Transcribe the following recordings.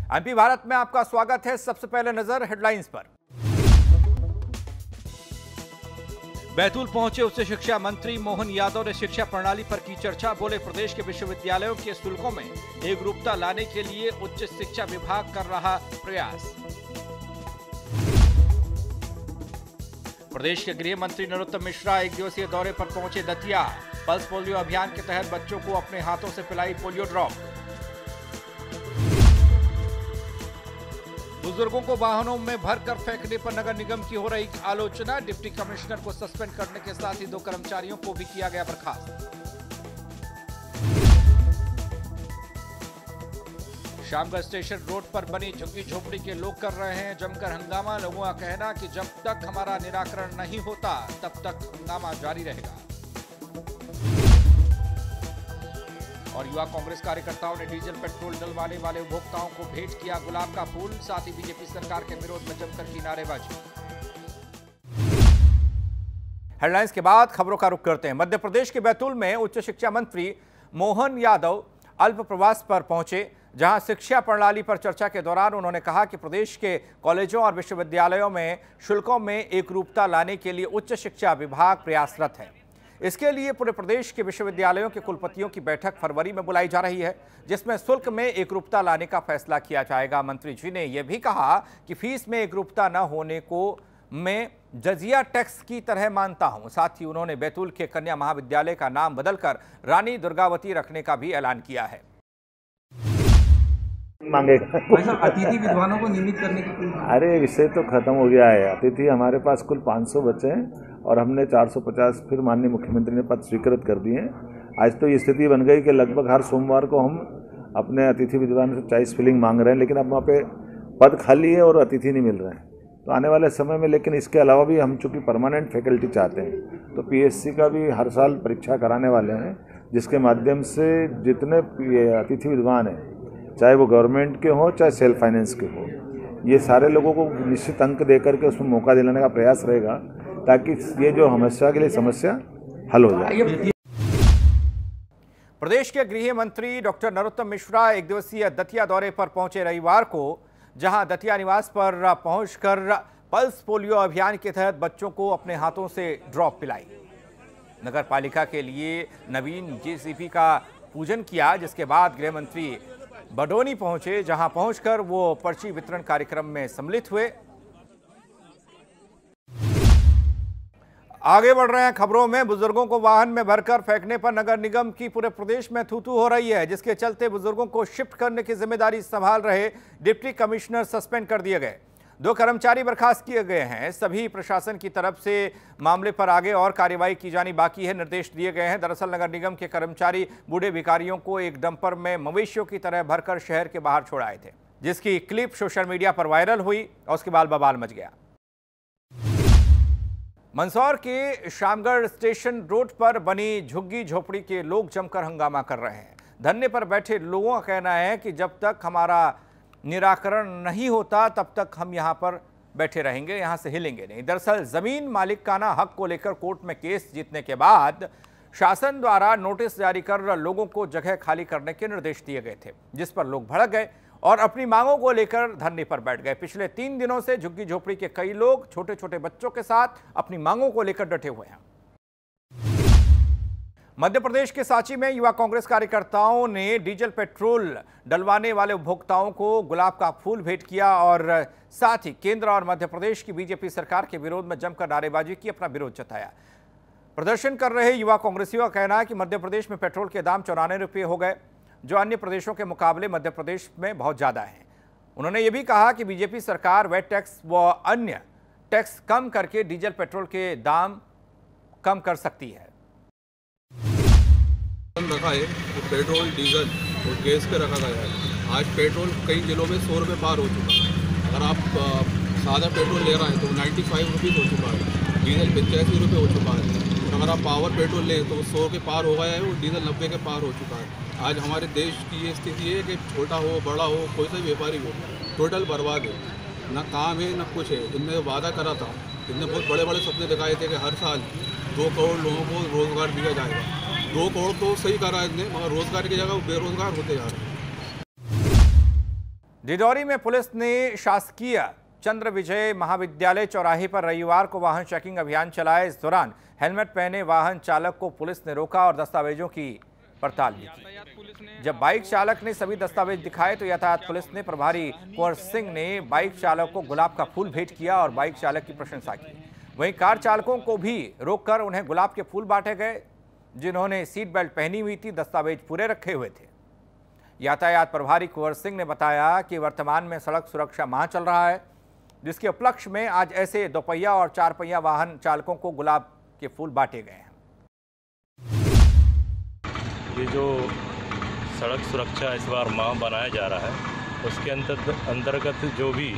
MP Bharat में आपका स्वागत है। सबसे पहले नजर हेडलाइंस पर। बैतूल पहुंचे उच्च शिक्षा मंत्री मोहन यादव ने शिक्षा प्रणाली पर की चर्चा। बोले, प्रदेश के विश्वविद्यालयों के शुल्कों में एकरूपता लाने के लिए उच्च शिक्षा विभाग कर रहा प्रयास। प्रदेश के गृह मंत्री नरोत्तम मिश्रा एक दिवसीय दौरे पर पहुंचे दतिया। पल्स पोलियो अभियान के तहत बच्चों को अपने हाथों से पिलाई पोलियो ड्रॉप। बुजुर्गों को वाहनों में भरकर फेंकने पर नगर निगम की हो रही आलोचना। डिप्टी कमिश्नर को सस्पेंड करने के साथ ही 2 कर्मचारियों को भी किया गया बर्खास्त। शामगढ़ स्टेशन रोड पर बनी झुग्गी झोपड़ी के लोग कर रहे हैं जमकर हंगामा। लोगों का कहना कि जब तक हमारा निराकरण नहीं होता तब तक हंगामा जारी रहेगा। और युवा कांग्रेस कार्यकर्ताओं ने डीजल पेट्रोल डलवाने वाले उपभोक्ताओं को भेंट किया गुलाब का फूल। साथ ही बीजेपी सरकार के विरोध में जमकर की नारेबाजी। हेडलाइंस के बाद खबरों का रुख करते हैं। मध्य प्रदेश के बैतूल में उच्च शिक्षा मंत्री मोहन यादव अल्प प्रवास पर पहुंचे, जहां शिक्षा प्रणाली पर चर्चा के दौरान उन्होंने कहा कि प्रदेश के कॉलेजों और विश्वविद्यालयों में शुल्कों में एकरूपता लाने के लिए उच्च शिक्षा विभाग प्रयासरत है। इसके लिए पूरे प्रदेश के विश्वविद्यालयों के कुलपतियों की बैठक फरवरी में बुलाई जा रही है, जिसमें शुल्क में एकरूपता लाने का फैसला किया जाएगा। मंत्री जी ने यह भी कहा कि फीस में एकरूपता न होने को मैं जजिया टैक्स की तरह मानता हूं। साथ ही उन्होंने बैतूल के कन्या महाविद्यालय का नाम बदलकर रानी दुर्गावती रखने का भी ऐलान किया है। मांगेगा अतिथि विद्वानों को नियमित करने की अरे विषय तो खत्म हो गया है। अतिथि हमारे पास कुल 500 बच्चे हैं और हमने 450 फिर माननीय मुख्यमंत्री ने पद स्वीकृत कर दिए हैं। आज तो ये स्थिति बन गई कि लगभग हर सोमवार को हम अपने अतिथि विद्वान से चॉइस फिलिंग मांग रहे हैं, लेकिन अब वहाँ पे पद खाली है और अतिथि नहीं मिल रहे हैं। तो आने वाले समय में, लेकिन इसके अलावा भी हम चूँकि परमानेंट फैकल्टी चाहते हैं, तो पीएससी का भी हर साल परीक्षा कराने वाले हैं, जिसके माध्यम से जितने अतिथि विद्वान हैं, चाहे वो गवर्नमेंट के हों चाहे सेल्फ फाइनेंस के हों, ये सारे लोगों को निश्चित अंक दे करके उसमें मौका दिलाने का प्रयास रहेगा, ताकि ये जो हमेशा के लिए समस्या हल हो जाए। प्रदेश के गृह मंत्री डॉक्टर नरोत्तम मिश्रा एक दिवसीय दतिया दौरे पर पहुंचे रविवार को, जहां दतिया निवास पर पहुंचकर पल्स पोलियो अभियान के तहत बच्चों को अपने हाथों से ड्रॉप पिलाई। नगर पालिका के लिए नवीन जेसीबी का पूजन किया, जिसके बाद गृह मंत्री बडोनी पहुंचे, जहां पहुंचकर वो पर्ची वितरण कार्यक्रम में सम्मिलित हुए। आगे बढ़ रहे हैं खबरों में। बुजुर्गों को वाहन में भरकर फेंकने पर नगर निगम की पूरे प्रदेश में थू-थू हो रही है, जिसके चलते बुजुर्गों को शिफ्ट करने की जिम्मेदारी संभाल रहे डिप्टी कमिश्नर सस्पेंड कर दिए गए। 2 कर्मचारी बर्खास्त किए गए हैं। सभी प्रशासन की तरफ से मामले पर आगे और कार्रवाई की जानी बाकी है, निर्देश दिए गए हैं। दरअसल नगर निगम के कर्मचारी बूढ़े भिखारियों को एक डंपर में मवेशियों की तरह भरकर शहर के बाहर छोड़ाए थे, जिसकी क्लिप सोशल मीडिया पर वायरल हुई और उसके बाद बवाल मच गया। मंदसौर के शामगढ़ स्टेशन रोड पर बनी झुग्गी झोपड़ी के लोग जमकर हंगामा कर रहे हैं। धरने पर बैठे लोगों का कहना है कि जब तक हमारा निराकरण नहीं होता तब तक हम यहां पर बैठे रहेंगे, यहां से हिलेंगे नहीं। दरअसल जमीन मालिकाना हक को लेकर कोर्ट में केस जीतने के बाद शासन द्वारा नोटिस जारी कर लोगों को जगह खाली करने के निर्देश दिए गए थे, जिस पर लोग भड़क गए और अपनी मांगों को लेकर धरने पर बैठ गए। पिछले 3 दिनों से झुग्गी झोपड़ी के कई लोग छोटे छोटे बच्चों के साथ अपनी मांगों को लेकर डटे हुए हैं। मध्य प्रदेश के सांची में युवा कांग्रेस कार्यकर्ताओं ने डीजल पेट्रोल डलवाने वाले उपभोक्ताओं को गुलाब का फूल भेंट किया और साथ ही केंद्र और मध्य प्रदेश की बीजेपी सरकार के विरोध में जमकर नारेबाजी की, अपना विरोध जताया। प्रदर्शन कर रहे युवा कांग्रेसियों का कहना है कि मध्य प्रदेश में पेट्रोल के दाम 94 रुपये हो गए, जो अन्य प्रदेशों के मुकाबले मध्य प्रदेश में बहुत ज्यादा है। उन्होंने ये भी कहा कि बीजेपी सरकार वैट टैक्स व अन्य टैक्स कम करके डीजल पेट्रोल के दाम कम कर सकती है। रखा है तो पेट्रोल, डीजल और गैस पे रखा गया है। आज पेट्रोल कई जिलों में 100 रुपये पार हो चुका है। अगर आप सादा पेट्रोल ले रहे हैं तो 95 रुपीज़ हो चुका है, डीजल 85 रुपये हो चुका है। और अगर आप पावर पेट्रोल लें तो 100 के पार हो गया है और डीजल 90 के पार हो चुका है। आज हमारे देश की ये स्थिति है कि छोटा हो बड़ा हो कोई सा व्यापारी हो, टोटल बर्बाद है, ना काम है ना कुछ है। इनने वादा करा था, इनने बहुत बड़े बड़े सपने दिखाए थे कि हर साल 2 करोड़ लोगों को रोजगार दिया जाएगा। 2 करोड़ तो सही करा है इसने, मगर रोजगार की जगह वो बेरोजगार होते जा रहे हैं। डिडौरी में पुलिस ने शासकीय चंद्र विजय महाविद्यालय चौराहे पर रविवार को वाहन चेकिंग अभियान चलाया। इस दौरान हेलमेट पहने वाहन चालक को पुलिस ने रोका और दस्तावेजों की पड़ताल की। जब बाइक चालक ने सभी दस्तावेज दिखाए तो यातायात पुलिस ने प्रभारी कुंवर सिंह ने बाइक चालक को गुलाब का फूल भेंट किया और बाइक चालक की प्रशंसा की। वहीं कार चालकों को भी रोककर उन्हें गुलाब के फूल बांटे गए, जिन्होंने सीट बेल्ट पहनी हुई थी, दस्तावेज पूरे रखे हुए थे। यातायात प्रभारी कुंवर सिंह ने बताया कि वर्तमान में सड़क सुरक्षा माह चल रहा है, जिसके उपलक्ष्य में आज ऐसे दोपहिया और चार पहिया वाहन चालकों को गुलाब के फूल बांटे गए हैं। ये जो सड़क सुरक्षा इस बार माह बनाया जा रहा है, उसके अंतर्गत जो भी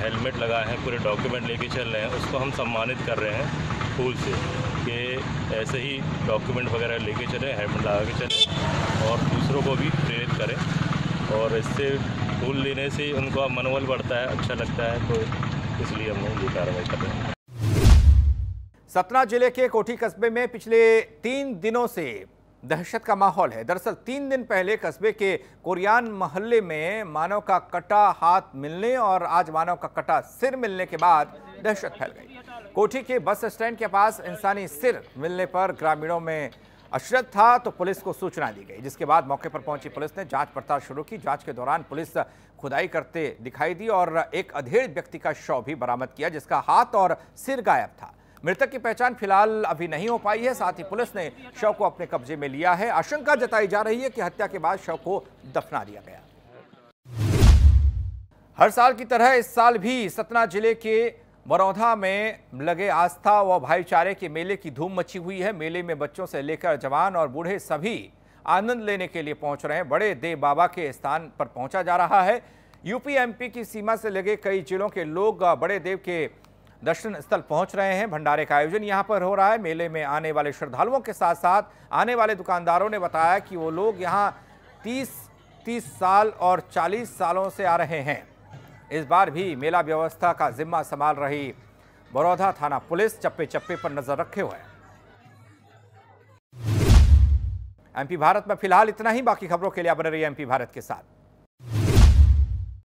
हेलमेट लगाए हैं, पूरे डॉक्यूमेंट लेके चल रहे हैं, उसको हम सम्मानित कर रहे हैं फूल से कि ऐसे ही डॉक्यूमेंट वगैरह लेके चलें, हेलमेट लगा के चलें और दूसरों को भी प्रेरित करें। और इससे फूल लेने से उनका मनोबल बढ़ता है, अच्छा लगता है, तो इसलिए हम लोग ये कार्रवाई कर रहे हैं। सतना जिले के कोठी कस्बे में पिछले 3 दिनों से दहशत का माहौल है। दरअसल 3 दिन पहले कस्बे के कोरियान मोहल्ले में मानव का कटा हाथ मिलने और आज मानव का कटा सिर मिलने के बाद दहशत फैल गई। कोठी के बस स्टैंड के पास इंसानी सिर मिलने पर ग्रामीणों में अशरत था तो पुलिस को सूचना दी गई, जिसके बाद मौके पर पहुंची पुलिस ने जांच पड़ताल शुरू की। जांच के दौरान पुलिस खुदाई करते दिखाई दी और एक अधेड़ व्यक्ति का शव भी बरामद किया, जिसका हाथ और सिर गायब था। मृतक की पहचान फिलहाल अभी नहीं हो पाई है। साथ ही पुलिस ने शव को अपने कब्जे में लिया है। आशंका जताई जा रही है कि हत्या के बाद शव को दफना दिया गया। हर साल की तरह इस साल भी सतना जिले के बरौधा में लगे आस्था व भाईचारे के मेले की धूम मची हुई है। मेले में बच्चों से लेकर जवान और बूढ़े सभी आनंद लेने के लिए पहुंच रहे हैं। बड़े देव बाबा के स्थान पर पहुंचा जा रहा है। यूपी एमपी की सीमा से लगे कई जिलों के लोग बड़े देव के दर्शन स्थल पहुंच रहे हैं। भंडारे का आयोजन यहां पर हो रहा है। मेले में आने वाले श्रद्धालुओं के साथ साथ आने वाले दुकानदारों ने बताया कि वो लोग यहां 30 साल और 40 सालों से आ रहे हैं। इस बार भी मेला व्यवस्था का जिम्मा संभाल रही बरौधा थाना पुलिस चप्पे चप्पे पर नजर रखे हुए है। एमपी भारत में फिलहाल इतना ही। बाकी खबरों के लिए बने रहिए एमपी भारत के साथ।